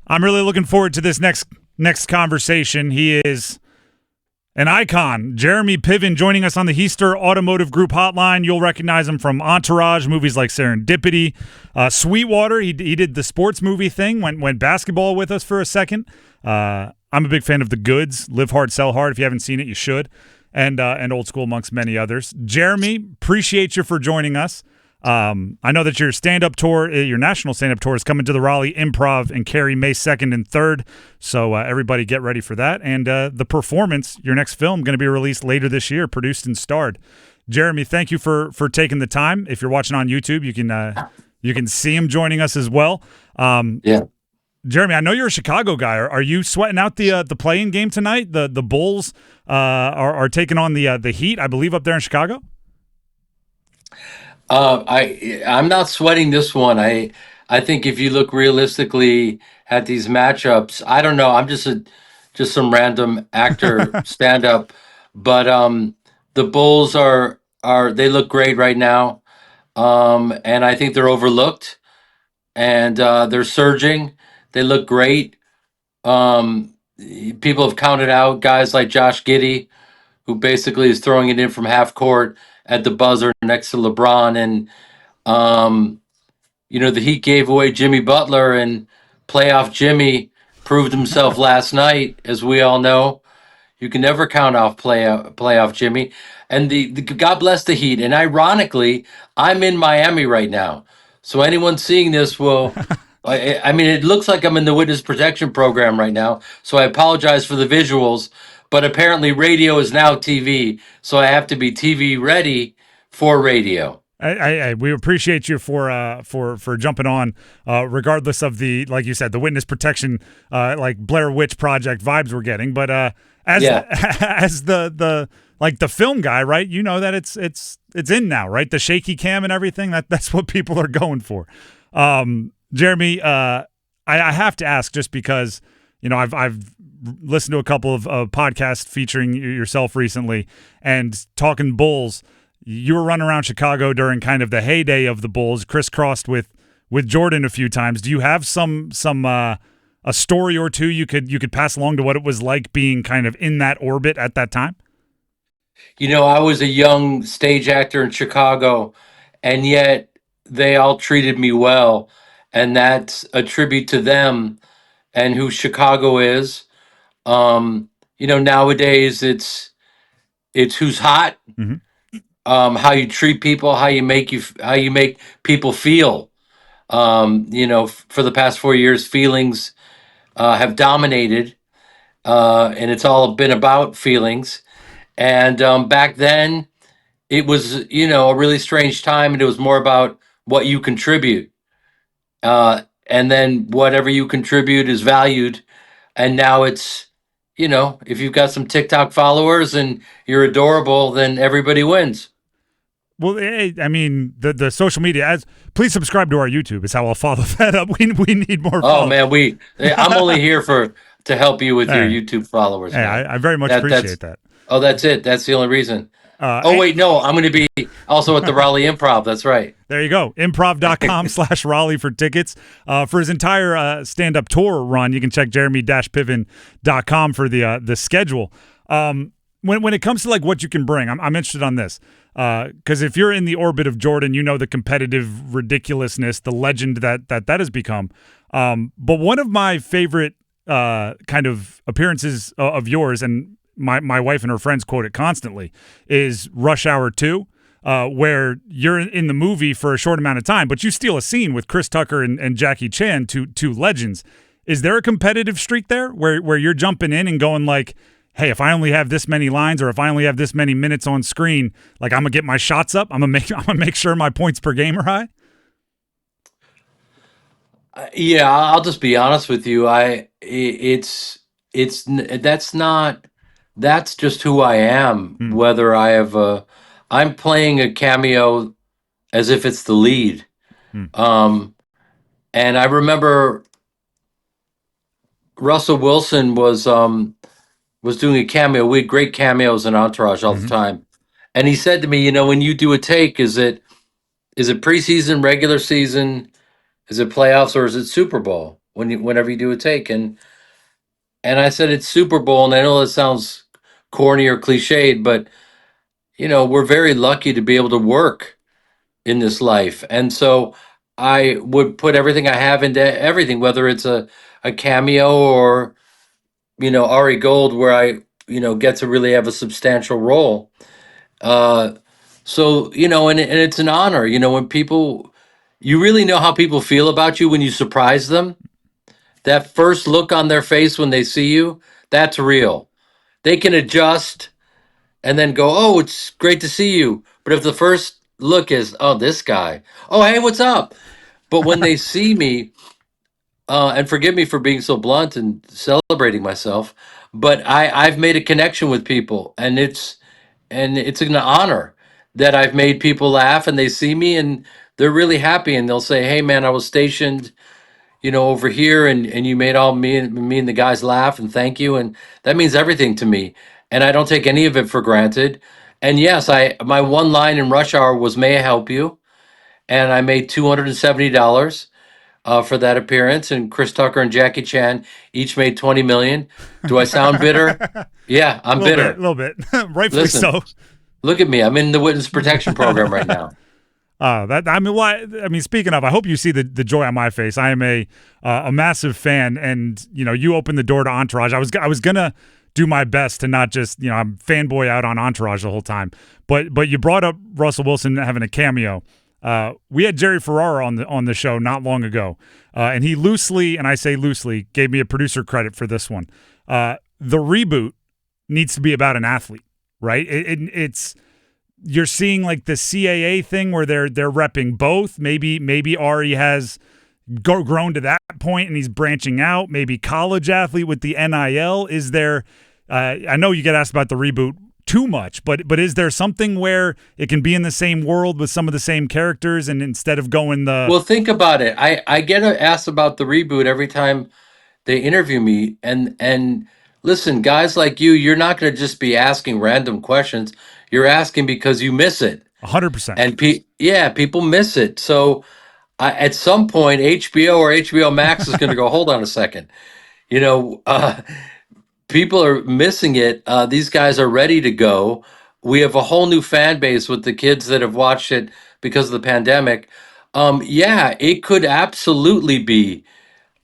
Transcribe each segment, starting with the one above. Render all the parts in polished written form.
I'm really looking forward to this next conversation. He is an icon. Jeremy Piven joining us on the Heister Automotive Group hotline. You'll recognize him from Entourage, movies like Serendipity, Sweetwater. He did the sports movie thing, went basketball with us for a second. I'm a big fan of The Goods, Live Hard, Sell Hard. If you haven't seen it, you should. And Old School amongst many others. Jeremy, appreciate you for joining us. I know that your stand-up tour, your national stand-up tour, is coming to the Raleigh Improv in Cary May 2nd and 3rd, so everybody get ready for that. And The Performance, your next film, going to be released later this year, produced and starred. Jeremy, thank you for taking the time. If you're watching on YouTube, you can see him joining us as well. Yeah. Jeremy, I know you're a Chicago guy. Are you sweating out the play-in game tonight? The Bulls are taking on the Heat, I believe, up there in Chicago. I'm not sweating this one. I think if you look realistically at these matchups, I don't know. I'm just some random actor stand up, but the Bulls are they look great right now, and I think they're overlooked, and they're surging. They look great. People have counted out guys like Josh Giddey, who basically is throwing it in from half court at the buzzer next to LeBron. And, the Heat gave away Jimmy Butler, and playoff Jimmy proved himself last night, as we all know. You can never count off playoff Jimmy. And the God bless the Heat. And ironically, I'm in Miami right now. So anyone seeing this will... I mean, it looks like I'm in the witness protection program right now, so I apologize for the visuals, but apparently radio is now TV, so I have to be TV ready for radio. We appreciate you for jumping on, regardless of the, like you said, the witness protection, like Blair Witch Project vibes we're getting. But as the like the film guy, right? You know that it's in now, right? The shaky cam and everything. That's what people are going for. Jeremy, I have to ask, just because I've listened to a couple of podcasts featuring yourself recently, and talking Bulls. You were running around Chicago during kind of the heyday of the Bulls, crisscrossed with Jordan a few times. Do you have some a story or two you could pass along to what it was like being kind of in that orbit at that time? I was a young stage actor in Chicago, and yet they all treated me well. And that's a tribute to them and who Chicago is. Nowadays it's who's hot, how you treat people, how you make people feel. For the past 4 years, feelings have dominated, and it's all been about feelings. And back then, it was a really strange time, and it was more about what you contribute. And then whatever you contribute is valued. And now it's, if you've got some TikTok followers and you're adorable, then everybody wins. Well, I mean, the social media, please subscribe to our YouTube is how I'll follow that up. We need more followers. Oh, man, I'm only here to help you with your YouTube followers. Hey, I very much appreciate that. Oh, that's it. That's the only reason. Wait, no, I'm going to be also at the Raleigh Improv. That's right. There you go. Improv.com/Raleigh for tickets. For his entire stand-up tour run, you can check jeremy-piven.com for the schedule. When it comes to like what you can bring, I'm interested on this. Because if you're in the orbit of Jordan, you know the competitive ridiculousness, the legend that has become. But one of my favorite kind of appearances of yours, and my wife and her friends quote it constantly, is Rush Hour 2, where you're in the movie for a short amount of time, but you steal a scene with Chris Tucker and Jackie Chan, two legends. Is there a competitive streak there where you're jumping in and going like, hey, if I only have this many lines, or if I only have this many minutes on screen, like I'm gonna get my shots up. I'm gonna make sure my points per game are high. Yeah, I'll just be honest with you. That's just who I am. Whether I'm playing a cameo as if it's the lead. And I remember Russell Wilson was doing a cameo. We had great cameos in Entourage all the time. And he said to me, when you do a take, is it preseason, regular season, is it playoffs, or is it Super Bowl? whenever you do a take. And I said it's Super Bowl, and I know that sounds corny or cliched, but we're very lucky to be able to work in this life. And so I would put everything I have into everything, whether it's a cameo or, Ari Gold, where I, get to really have a substantial role. Uh, so, and it's an honor, when you really know how people feel about you when you surprise them. That first look on their face when they see you, that's real. They can adjust and then go, "Oh, it's great to see you." But if the first look is, "Oh, this guy. Oh, hey, what's up?" But when they see me, and forgive me for being so blunt and celebrating myself, but I've made a connection with people, and it's an honor that I've made people laugh, and they see me and they're really happy, and they'll say, "Hey, man, I was stationed, over here, and you made all me and the guys laugh, and thank you," and that means everything to me, and I don't take any of it for granted. And yes, my one line in Rush Hour was, "May I help you?" And I made $270 for that appearance, and Chris Tucker and Jackie Chan each made 20 million. Do I sound bitter? Yeah, I'm bitter. A little bit, rightfully Listen, so. look at me. I'm in the witness protection program right now. Speaking of, I hope you see the joy on my face. I am a massive fan, and you opened the door to Entourage. I was gonna do my best to not just I'm fanboy out on Entourage the whole time, but you brought up Russell Wilson having a cameo. We had Jerry Ferrara on the show not long ago, and he loosely, and I say loosely, gave me a producer credit for this one. The reboot needs to be about an athlete, right? It's you're seeing like the CAA thing where they're repping both. Maybe Ari has grown to that point and he's branching out. Maybe college athlete with the NIL. Is there? I know you get asked about the reboot too much, but is there something where it can be in the same world with some of the same characters, and instead of going the Well, think about it. I get asked about the reboot every time they interview me, and listen, guys like you're not going to just be asking random questions. You're asking because you miss it. 100%. And yeah, people miss it. So at some point, HBO or HBO Max is going to go, hold on a second. You know, people are missing it. These guys are ready to go. We have a whole new fan base with the kids that have watched it because of the pandemic. Yeah, it could absolutely be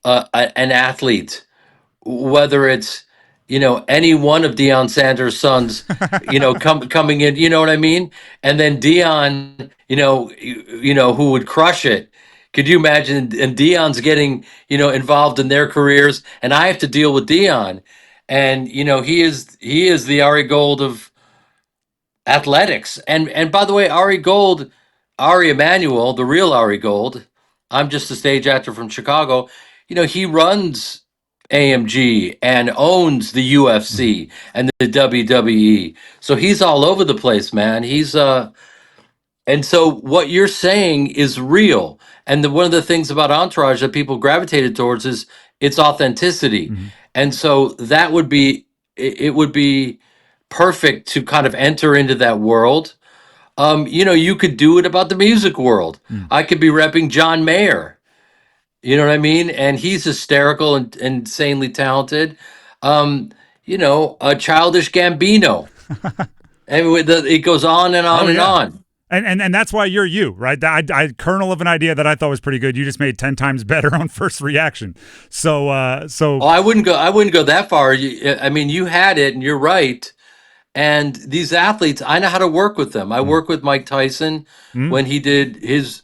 an athlete, whether it's any one of Deion Sanders' sons, coming in, you know what I mean, and then Deion, who would crush it. Could you imagine? And Deion's getting involved in their careers, and I have to deal with Deion, and he is the Ari Gold of athletics. And by the way, Ari Emanuel, the real Ari Gold. I'm just a stage actor from Chicago. He runs AMG and owns the UFC and the WWE. So he's all over the place, man. And so what you're saying is real. And one of the things about Entourage that people gravitated towards is its authenticity. Mhm. And so that would be it would be perfect to kind of enter into that world. You could do it about the music world. Mm. I could be repping John Mayer. You know what I mean? And he's hysterical and insanely talented. A Childish Gambino. And it goes on and on and on. And that's why you're you, right? I kernel of an idea that I thought was pretty good. You just made 10 times better on first reaction. So Oh, I wouldn't go that far. You had it, and you're right. And these athletes, I know how to work with them. I work with Mike Tyson mm. when he did his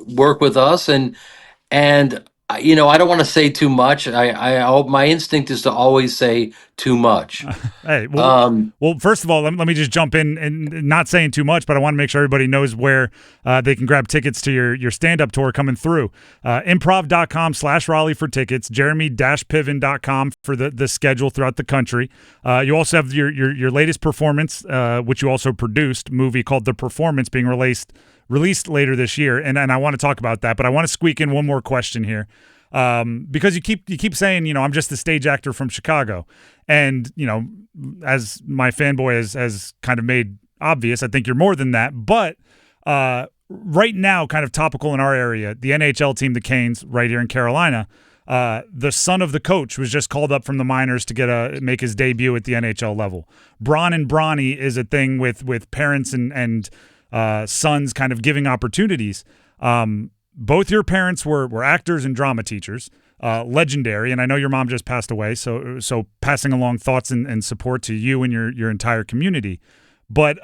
work with us, and I don't want to say too much. My instinct is to always say too much. Hey, well, first of all, let me just jump in and not saying too much, but I want to make sure everybody knows where they can grab tickets to your stand-up tour coming through. Improv.com/Raleigh for tickets, Jeremy-Piven.com for the schedule throughout the country. You also have your latest performance, which you also produced, movie called The Performance, being released later this year, and I want to talk about that, but I want to squeak in one more question here, because you keep saying I'm just the stage actor from Chicago, and as my fanboy has kind of made obvious, I think you're more than that. But right now, kind of topical in our area, the NHL team, the Canes, right here in Carolina, The son of the coach was just called up from the minors to make his debut at the NHL level. Bron and Bronny is a thing with parents and sons kind of giving opportunities. Both your parents were actors and drama teachers, legendary, and I know your mom just passed away, so passing along thoughts and support to you and your entire community. But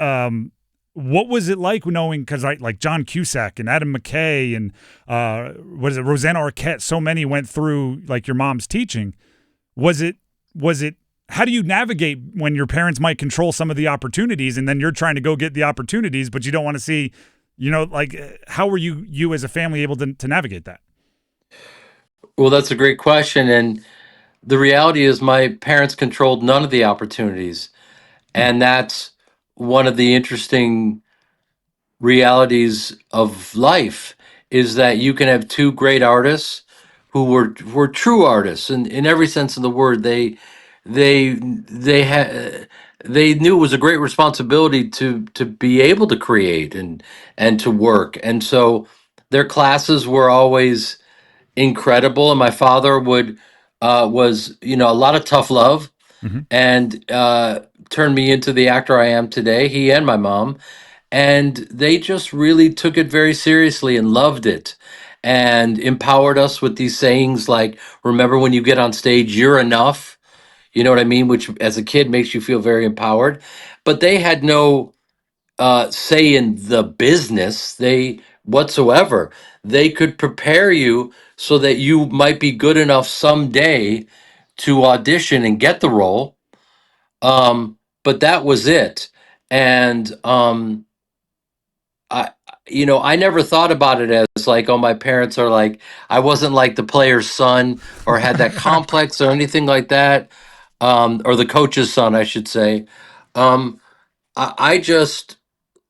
what was it like knowing, because like John Cusack and Adam McKay and Rosanna Arquette, so many went through like your mom's teaching. Was it how do you navigate when your parents might control some of the opportunities and then you're trying to go get the opportunities, but you don't want to see, like how were you as a family able to navigate that? Well, that's a great question. And the reality is, my parents controlled none of the opportunities. And that's one of the interesting realities of life, is that you can have two great artists who were true artists in every sense of the word. They knew it was a great responsibility to be able to create and to work. And so their classes were always incredible. And my father was, a lot of tough love, Mm-hmm. and turned me into the actor I am today, he and my mom. And they just really took it very seriously and loved it, and empowered us with these sayings like, remember, when you get on stage, you're enough. You know what I mean? Which as a kid makes you feel very empowered. But they had no say in the business, they whatsoever. They could prepare you so that you might be good enough someday to audition and get the role. But that was it. And I, I never thought about it as like, oh, my parents are like, I wasn't like the player's son or had that complex or anything like that, or the coach's son, I should say. I just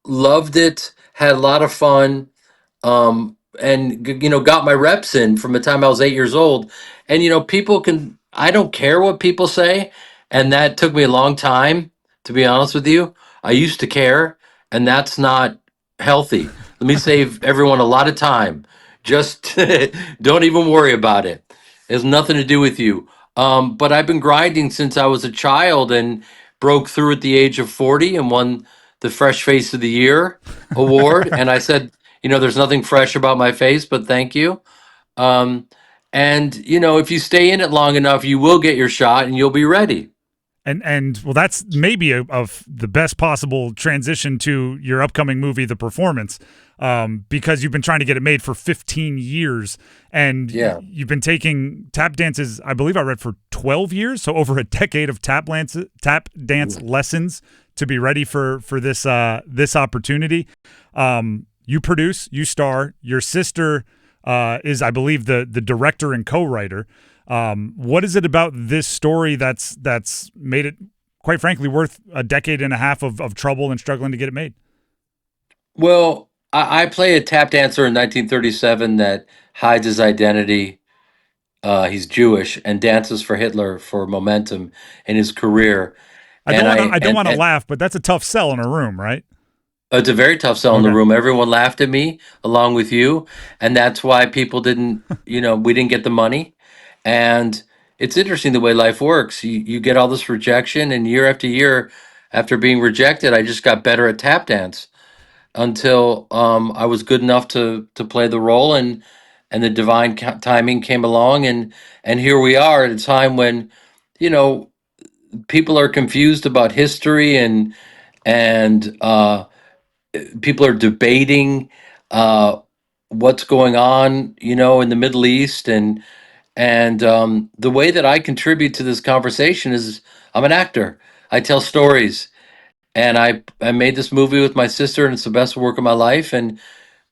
loved it, had a lot of fun, and got my reps in from the time I was 8 years old. And people can, I don't care what people say, and that took me a long time, to be honest with you. I used to care, and that's not healthy. Let me save everyone a lot of time. Just don't even worry about it. It has nothing to do with you. But I've been grinding since I was a child, and broke through at the age of 40 and won the Fresh Face of the Year award. And I said, there's nothing fresh about my face, but thank you. Um, and if you stay in it long enough, you will get your shot and you'll be ready. And well, that's maybe of the best possible transition to your upcoming movie, The Performance, because you've been trying to get it made for 15 years, and Yeah. you've been taking tap dances, I believe I read, for 12 years, so over a decade of tap dance lessons to be ready for this opportunity. You produce, you star, your sister is, I believe, the director and co-writer. What is it about this story that's made it, quite frankly, worth a decade and a half of trouble and struggling to get it made? Well, I play a tap dancer in 1937 that hides his identity. He's Jewish and dances for Hitler for momentum in his career. And I don't want to and laugh, but that's a tough sell in a room, right? it's a very tough sell in the Okay. room. Everyone laughed at me along with you, and that's why people didn't. We didn't get the money. And it's interesting the way life works. You get all this rejection, and year after year, after being rejected, I just got better at tap dance until I was good enough to play the role, and the divine timing came along, and here we are at a time when, you know, people are confused about history, and people are debating uh, what's going on, in the Middle East, and the way that I contribute to this conversation is I'm an actor. I tell stories, and I made this movie with my sister, and it's the best work of my life. And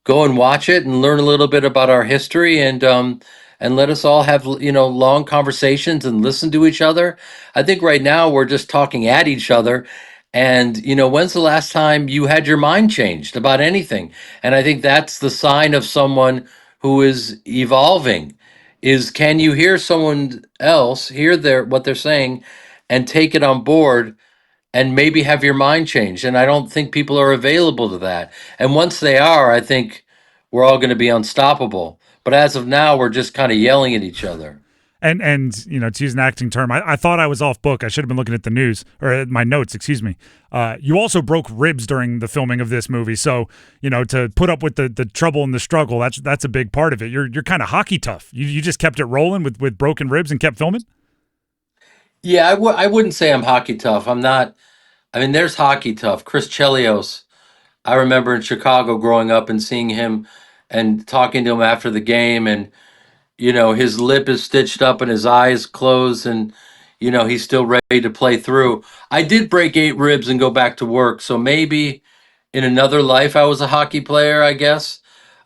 go and watch it and learn a little bit about our history, and let us all have long conversations and listen to each other. I think right now we're just talking at each other, and when's the last time you had your mind changed about anything? And I think that's the sign of someone who is evolving, is can you hear someone else, hear what they're saying, and take it on board, and maybe have your mind changed. And I don't think people are available to that. And once they are, I think we're all going to be unstoppable. But as of now, we're just kind of yelling at each other. And you know, to use an acting term, I thought I was off book. I should have been looking at the news or at my notes, excuse me. You also broke ribs during the filming of this movie, so you know, to put up with the trouble and the struggle, that's a big part of it. You're kind of hockey tough. You just kept it rolling with broken ribs and kept filming. Yeah, I wouldn't say I'm hockey tough. I'm not. I mean, there's hockey tough. Chris Chelios, I remember in Chicago growing up and seeing him and talking to him after the game, and you know, his lip is stitched up and his eyes closed, and you know, he's still ready to play through. I did break 8 ribs and go back to work, so maybe in another life I was a hockey player, I guess.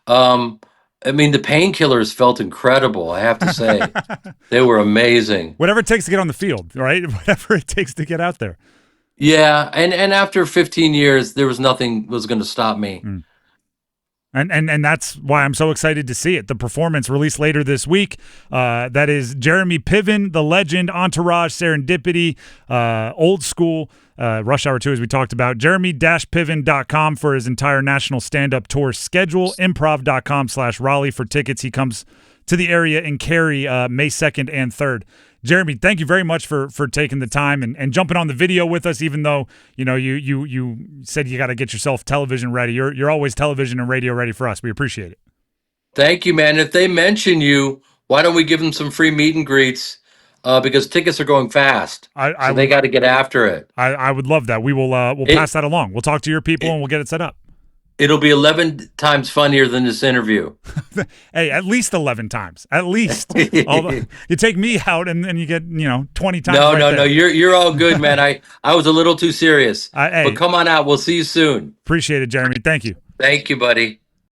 Um, I mean, the painkillers felt incredible, I have to say. They were amazing. Whatever it takes to get on the field, right? Whatever it takes to get out there. Yeah, and after 15 years, there was nothing was going to stop me. And that's why I'm so excited to see it. The performance released later this week. That is Jeremy Piven, the legend, Entourage, Serendipity, Old School, Rush Hour 2, as we talked about. Jeremy-Piven.com for his entire national stand-up tour schedule. Improv.com/Raleigh for tickets. He comes to the area in Cary May 2nd and 3rd. Jeremy, thank you very much for taking the time and jumping on the video with us, even though, you know, you said you got to get yourself television ready. You're always television and radio ready for us. We appreciate it. Thank you, man. If they mention you, why don't we give them some free meet and greets? Because tickets are going fast. So they got to get after it. I would love that. We'll pass that along. We'll talk to your people and we'll get it set up. It'll be 11 times funnier than this interview. Hey, at least 11 times. At least. You take me out and you get, you know, 20 times. No. You're all good, man. I was a little too serious. Hey, but come on out. We'll see you soon. Appreciate it, Jeremy. Thank you. Thank you, buddy.